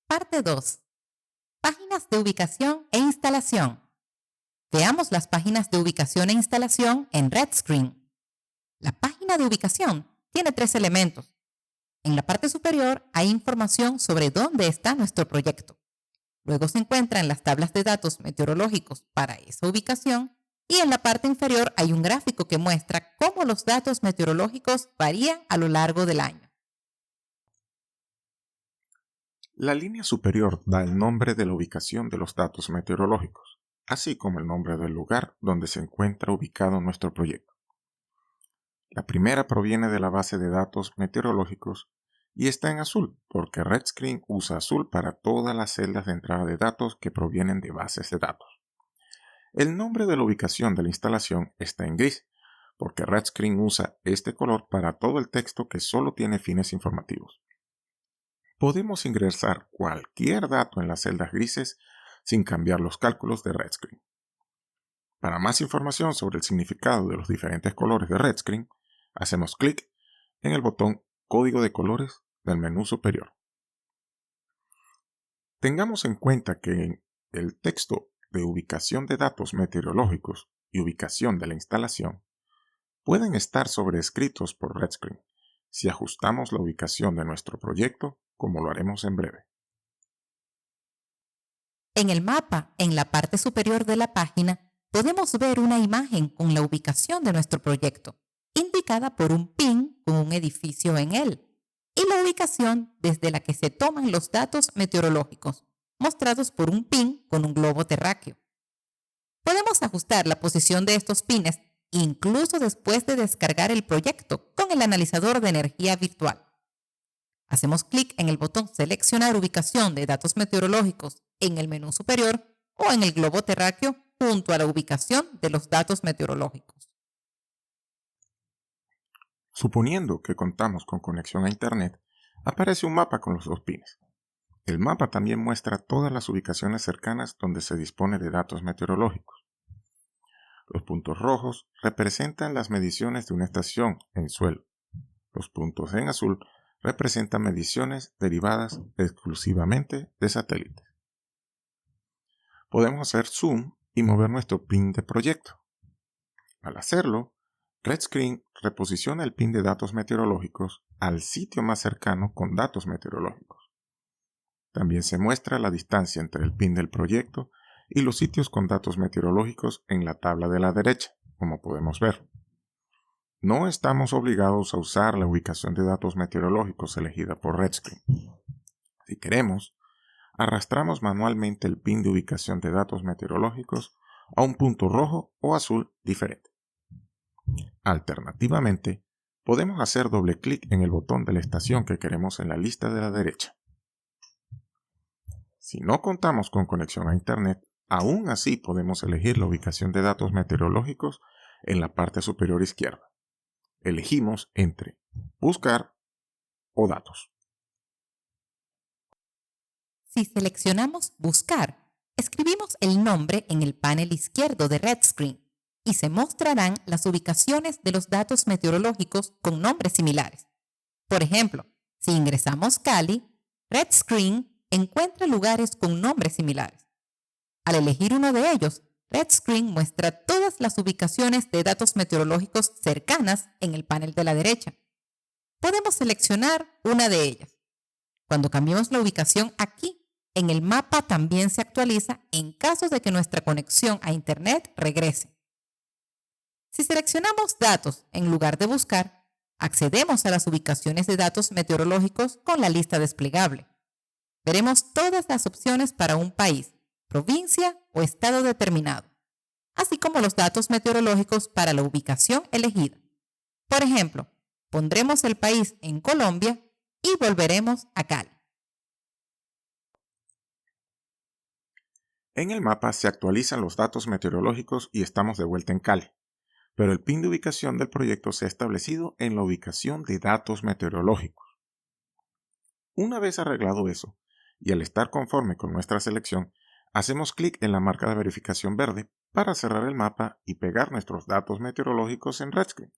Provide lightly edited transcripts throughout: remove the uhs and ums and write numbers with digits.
Parte 2. Páginas de ubicación e instalación. Veamos las páginas de ubicación e instalación en RedScreen. La página de ubicación tiene 3 elementos. En la parte superior hay información sobre dónde está nuestro proyecto. Luego se encuentran las tablas de datos meteorológicos para esa ubicación y en la parte inferior hay un gráfico que muestra cómo los datos meteorológicos varían a lo largo del año. La línea superior da el nombre de la ubicación de los datos meteorológicos, así como el nombre del lugar donde se encuentra ubicado nuestro proyecto. La primera proviene de la base de datos meteorológicos y está en azul porque RedScreen usa azul para todas las celdas de entrada de datos que provienen de bases de datos. El nombre de la ubicación de la instalación está en gris porque RedScreen usa este color para todo el texto que solo tiene fines informativos. Podemos ingresar cualquier dato en las celdas grises sin cambiar los cálculos de RedScreen. Para más información sobre el significado de los diferentes colores de RedScreen, hacemos clic en el botón Código de colores del menú superior. Tengamos en cuenta que en el texto de ubicación de datos meteorológicos y ubicación de la instalación pueden estar sobrescritos por RedScreen si ajustamos la ubicación de nuestro proyecto, como lo haremos en breve. En el mapa, en la parte superior de la página, podemos ver una imagen con la ubicación de nuestro proyecto, indicada por un pin con un edificio en él, y la ubicación desde la que se toman los datos meteorológicos, mostrados por un pin con un globo terráqueo. Podemos ajustar la posición de estos pines incluso después de descargar el proyecto con el analizador de energía virtual. Hacemos clic en el botón Seleccionar ubicación de datos meteorológicos en el menú superior o en el globo terráqueo junto a la ubicación de los datos meteorológicos. Suponiendo que contamos con conexión a Internet, aparece un mapa con los 2 pines. El mapa también muestra todas las ubicaciones cercanas donde se dispone de datos meteorológicos. Los puntos rojos representan las mediciones de una estación en suelo. Los puntos en azul representan mediciones derivadas exclusivamente de satélites. Podemos hacer zoom y mover nuestro pin de proyecto. Al hacerlo, RedScreen reposiciona el pin de datos meteorológicos al sitio más cercano con datos meteorológicos. También se muestra la distancia entre el pin del proyecto y los sitios con datos meteorológicos en la tabla de la derecha, como podemos ver. No estamos obligados a usar la ubicación de datos meteorológicos elegida por RedScreen. Si queremos, arrastramos manualmente el pin de ubicación de datos meteorológicos a un punto rojo o azul diferente. Alternativamente, podemos hacer doble clic en el botón de la estación que queremos en la lista de la derecha. Si no contamos con conexión a Internet, aún así podemos elegir la ubicación de datos meteorológicos en la parte superior izquierda. Elegimos entre Buscar o Datos. Si seleccionamos Buscar, escribimos el nombre en el panel izquierdo de RedScreen y se mostrarán las ubicaciones de los datos meteorológicos con nombres similares. Por ejemplo, si ingresamos Cali, RedScreen encuentra lugares con nombres similares. Al elegir uno de ellos, RedScreen muestra todas las ubicaciones de datos meteorológicos cercanas en el panel de la derecha. Podemos seleccionar una de ellas. Cuando cambiemos la ubicación aquí, en el mapa también se actualiza en caso de que nuestra conexión a Internet regrese. Si seleccionamos datos en lugar de buscar, accedemos a las ubicaciones de datos meteorológicos con la lista desplegable. Veremos todas las opciones para un país, provincia o estado determinado, así como los datos meteorológicos para la ubicación elegida. Por ejemplo, pondremos el país en Colombia y volveremos a Cali. En el mapa se actualizan los datos meteorológicos y estamos de vuelta en Cali, pero el pin de ubicación del proyecto se ha establecido en la ubicación de datos meteorológicos. Una vez arreglado eso, y al estar conforme con nuestra selección, hacemos clic en la marca de verificación verde para cerrar el mapa y pegar nuestros datos meteorológicos en RedScreen.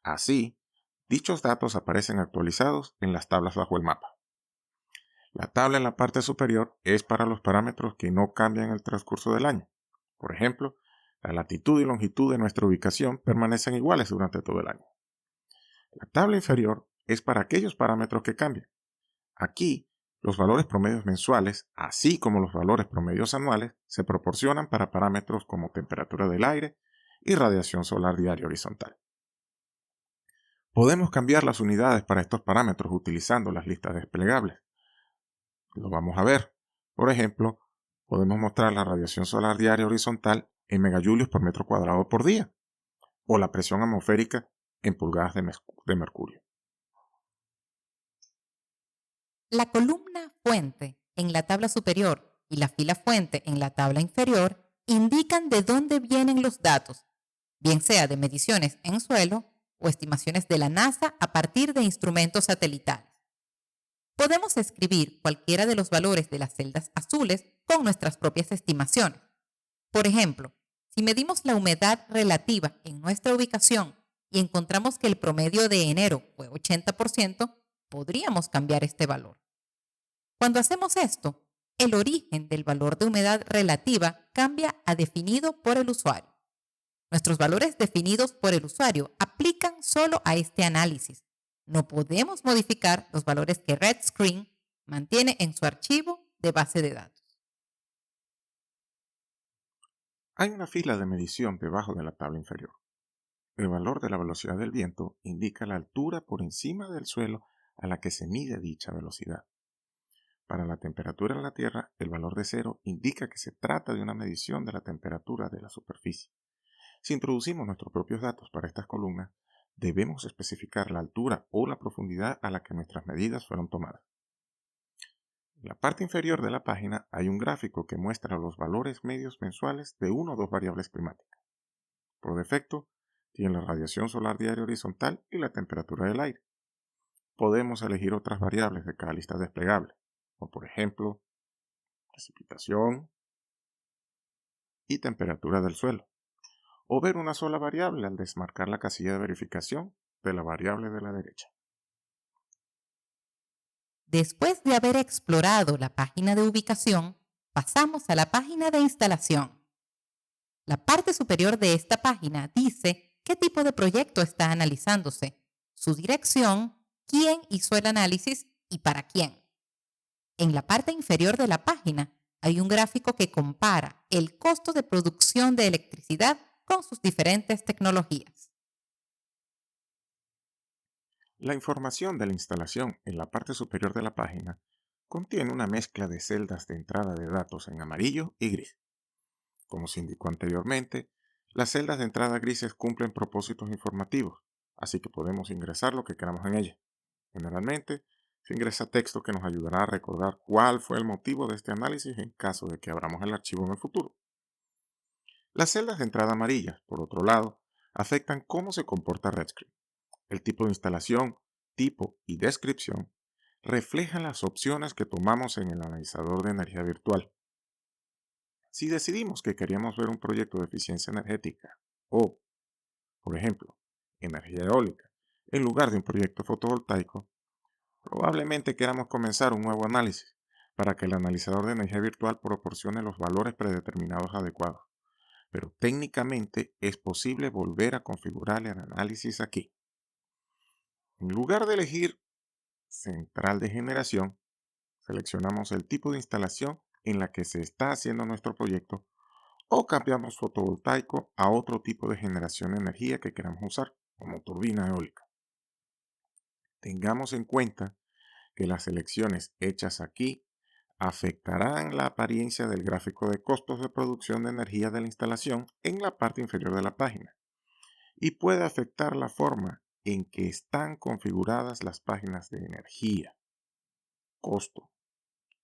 Así, dichos datos aparecen actualizados en las tablas bajo el mapa. La tabla en la parte superior es para los parámetros que no cambian en el transcurso del año. Por ejemplo, la latitud y longitud de nuestra ubicación permanecen iguales durante todo el año. La tabla inferior es para aquellos parámetros que cambian. Aquí, los valores promedios mensuales, así como los valores promedios anuales, se proporcionan para parámetros como temperatura del aire y radiación solar diaria horizontal. Podemos cambiar las unidades para estos parámetros utilizando las listas desplegables. Lo vamos a ver. Por ejemplo, podemos mostrar la radiación solar diaria horizontal en megajulios por metro cuadrado por día, o la presión atmosférica en pulgadas de mercurio. La columna fuente en la tabla superior y la fila fuente en la tabla inferior indican de dónde vienen los datos, bien sea de mediciones en suelo o estimaciones de la NASA a partir de instrumentos satelitales. Podemos escribir cualquiera de los valores de las celdas azules con nuestras propias estimaciones. Por ejemplo, si medimos la humedad relativa en nuestra ubicación y encontramos que el promedio de enero fue 80%, podríamos cambiar este valor. Cuando hacemos esto, el origen del valor de humedad relativa cambia a definido por el usuario. Nuestros valores definidos por el usuario aplican solo a este análisis. No podemos modificar los valores que RedScreen mantiene en su archivo de base de datos. Hay una fila de medición debajo de la tabla inferior. El valor de la velocidad del viento indica la altura por encima del suelo a la que se mide dicha velocidad. Para la temperatura en la Tierra, el valor de 0 indica que se trata de una medición de la temperatura de la superficie. Si introducimos nuestros propios datos para estas columnas, debemos especificar la altura o la profundidad a la que nuestras medidas fueron tomadas. En la parte inferior de la página hay un gráfico que muestra los valores medios mensuales de una o dos variables climáticas. Por defecto, tiene la radiación solar diaria horizontal y la temperatura del aire. Podemos elegir otras variables de cada lista desplegable, como por ejemplo, precipitación y temperatura del suelo, o ver una sola variable al desmarcar la casilla de verificación de la variable de la derecha. Después de haber explorado la página de ubicación, pasamos a la página de instalación. La parte superior de esta página dice qué tipo de proyecto está analizándose, su dirección, quién hizo el análisis y para quién. En la parte inferior de la página hay un gráfico que compara el costo de producción de electricidad con sus diferentes tecnologías. La información de la instalación en la parte superior de la página contiene una mezcla de celdas de entrada de datos en amarillo y gris. Como se indicó anteriormente, las celdas de entrada grises cumplen propósitos informativos, así que podemos ingresar lo que queramos en ellas. Generalmente, se ingresa texto que nos ayudará a recordar cuál fue el motivo de este análisis en caso de que abramos el archivo en el futuro. Las celdas de entrada amarillas, por otro lado, afectan cómo se comporta RedScreen. El tipo de instalación, tipo y descripción reflejan las opciones que tomamos en el analizador de energía virtual. Si decidimos que queríamos ver un proyecto de eficiencia energética o, por ejemplo, energía eólica, en lugar de un proyecto fotovoltaico, probablemente queramos comenzar un nuevo análisis para que el analizador de energía virtual proporcione los valores predeterminados adecuados. Pero técnicamente es posible volver a configurar el análisis aquí. En lugar de elegir central de generación, seleccionamos el tipo de instalación en la que se está haciendo nuestro proyecto o cambiamos fotovoltaico a otro tipo de generación de energía que queramos usar, como turbina eólica. Tengamos en cuenta que las selecciones hechas aquí afectarán la apariencia del gráfico de costos de producción de energía de la instalación en la parte inferior de la página y puede afectar la forma en que están configuradas las páginas de energía, costo,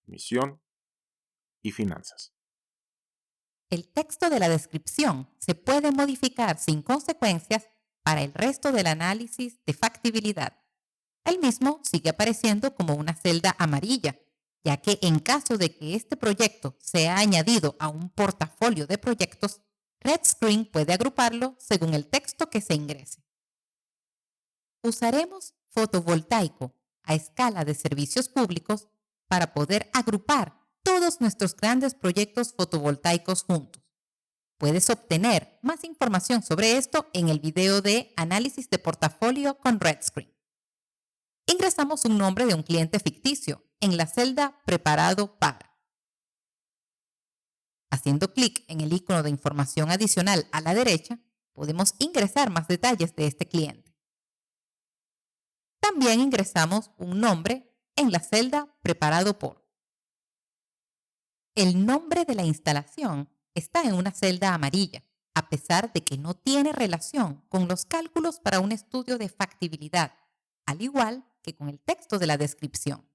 emisión y finanzas. El texto de la descripción se puede modificar sin consecuencias para el resto del análisis de factibilidad. El mismo sigue apareciendo como una celda amarilla, ya que en caso de que este proyecto sea añadido a un portafolio de proyectos, RedScreen puede agruparlo según el texto que se ingrese. Usaremos fotovoltaico a escala de servicios públicos para poder agrupar todos nuestros grandes proyectos fotovoltaicos juntos. Puedes obtener más información sobre esto en el video de Análisis de portafolio con RedScreen. Ingresamos un nombre de un cliente ficticio en la celda Preparado para. Haciendo clic en el icono de información adicional a la derecha, podemos ingresar más detalles de este cliente. También ingresamos un nombre en la celda Preparado por. El nombre de la instalación está en una celda amarilla, a pesar de que no tiene relación con los cálculos para un estudio de factibilidad, al igual que con el texto de la descripción.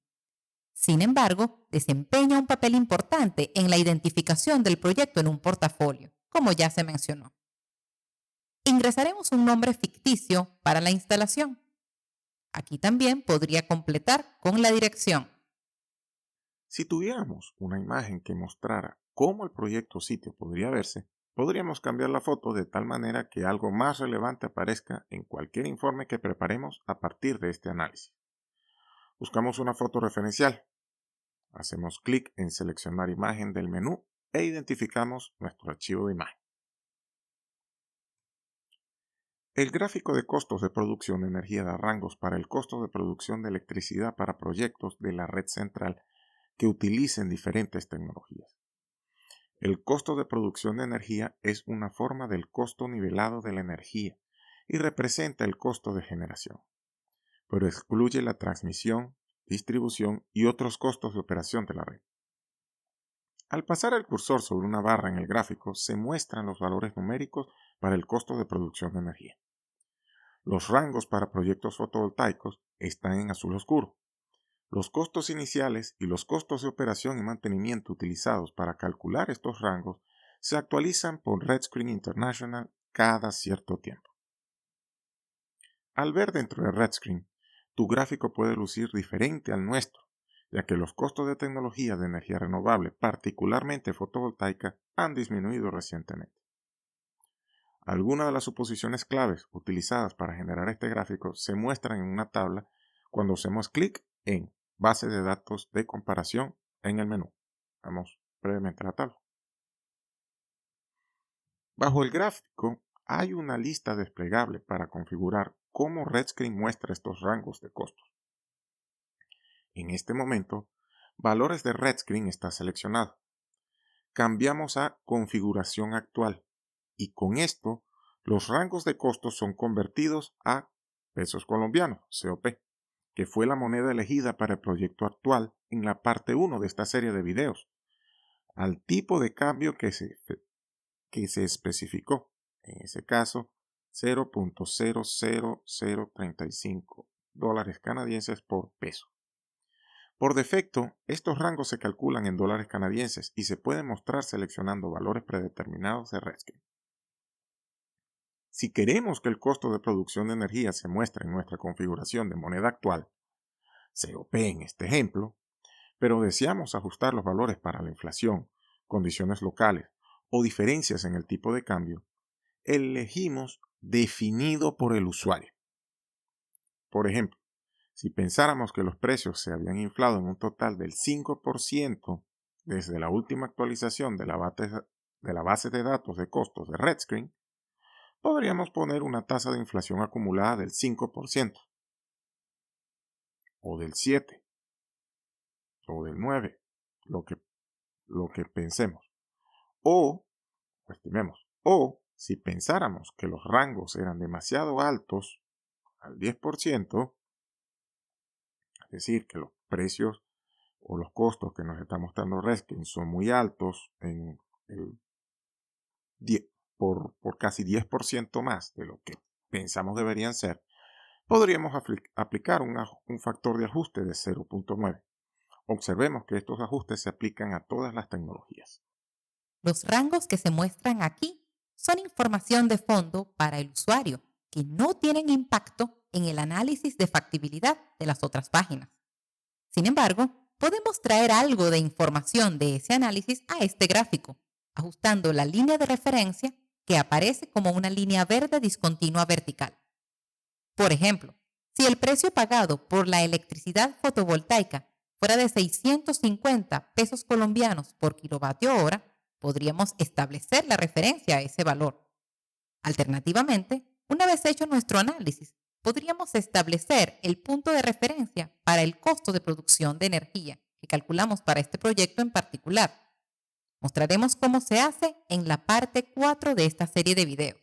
Sin embargo, desempeña un papel importante en la identificación del proyecto en un portafolio, como ya se mencionó. Ingresaremos un nombre ficticio para la instalación. Aquí también podría completar con la dirección. Si tuviéramos una imagen que mostrara cómo el proyecto sitio podría verse, podríamos cambiar la foto de tal manera que algo más relevante aparezca en cualquier informe que preparemos a partir de este análisis. Buscamos una foto referencial. Hacemos clic en Seleccionar imagen del menú e identificamos nuestro archivo de imagen. El gráfico de costos de producción de energía da rangos para el costo de producción de electricidad para proyectos de la red central que utilicen diferentes tecnologías. El costo de producción de energía es una forma del costo nivelado de la energía y representa el costo de generación, pero excluye la transmisión, distribución y otros costos de operación de la red. Al pasar el cursor sobre una barra en el gráfico, se muestran los valores numéricos para el costo de producción de energía. Los rangos para proyectos fotovoltaicos están en azul oscuro. Los costos iniciales y los costos de operación y mantenimiento utilizados para calcular estos rangos se actualizan por RedScreen International cada cierto tiempo. Al ver dentro de RedScreen, tu gráfico puede lucir diferente al nuestro, ya que los costos de tecnología de energía renovable, particularmente fotovoltaica, han disminuido recientemente. Algunas de las suposiciones claves utilizadas para generar este gráfico se muestran en una tabla cuando hacemos clic en Base de datos de comparación en el menú. Vamos brevemente a la tabla. Bajo el gráfico hay una lista desplegable para configurar cómo RedScreen muestra estos rangos de costos. En este momento, Valores de RedScreen está seleccionado. Cambiamos a Configuración actual y con esto los rangos de costos son convertidos a pesos colombianos, COP, que fue la moneda elegida para el proyecto actual en la parte 1 de esta serie de videos, al tipo de cambio que se especificó, en ese caso 0.00035 dólares canadienses por peso. Por defecto, estos rangos se calculan en dólares canadienses y se pueden mostrar seleccionando valores predeterminados de RedScreen. Si queremos que el costo de producción de energía se muestre en nuestra configuración de moneda actual, COP en este ejemplo, pero deseamos ajustar los valores para la inflación, condiciones locales o diferencias en el tipo de cambio, elegimos definido por el usuario. Por ejemplo, si pensáramos que los precios se habían inflado en un total del 5% desde la última actualización de la base de datos de costos de RedScreen, podríamos poner una tasa de inflación acumulada del 5%, o del 7%, o del 9%, lo que pensemos. O estimemos. O si pensáramos que los rangos eran demasiado altos, al 10%, es decir, que los precios o los costos que nos está mostrando RedScreen son muy altos por casi 10% más de lo que pensamos deberían ser, podríamos aplicar un factor de ajuste de 0.9. Observemos que estos ajustes se aplican a todas las tecnologías. Los rangos que se muestran aquí son información de fondo para el usuario que no tienen impacto en el análisis de factibilidad de las otras páginas. Sin embargo, podemos traer algo de información de ese análisis a este gráfico, ajustando la línea de referencia que aparece como una línea verde discontinua vertical. Por ejemplo, si el precio pagado por la electricidad fotovoltaica fuera de 650 pesos colombianos por kilovatio hora, podríamos establecer la referencia a ese valor. Alternativamente, una vez hecho nuestro análisis, podríamos establecer el punto de referencia para el costo de producción de energía que calculamos para este proyecto en particular. Mostraremos cómo se hace en la parte 4 de esta serie de videos.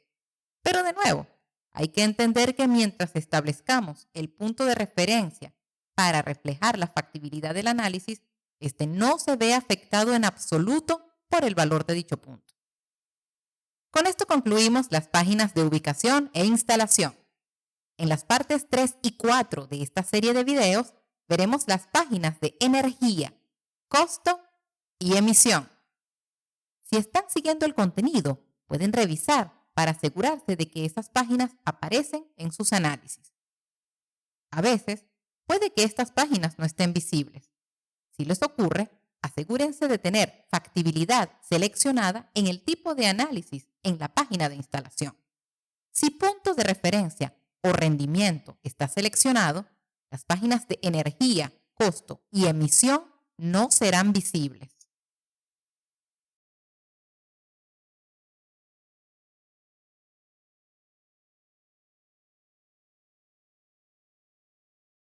Pero de nuevo, hay que entender que mientras establezcamos el punto de referencia para reflejar la factibilidad del análisis, este no se ve afectado en absoluto por el valor de dicho punto. Con esto concluimos las páginas de ubicación e instalación. En las partes 3 y 4 de esta serie de videos veremos las páginas de energía, costo y emisión. Si están siguiendo el contenido, pueden revisar para asegurarse de que esas páginas aparecen en sus análisis. A veces, puede que estas páginas no estén visibles. Si les ocurre, asegúrense de tener factibilidad seleccionada en el tipo de análisis en la página de instalación. Si punto de referencia o rendimiento está seleccionado, las páginas de energía, costo y emisión no serán visibles.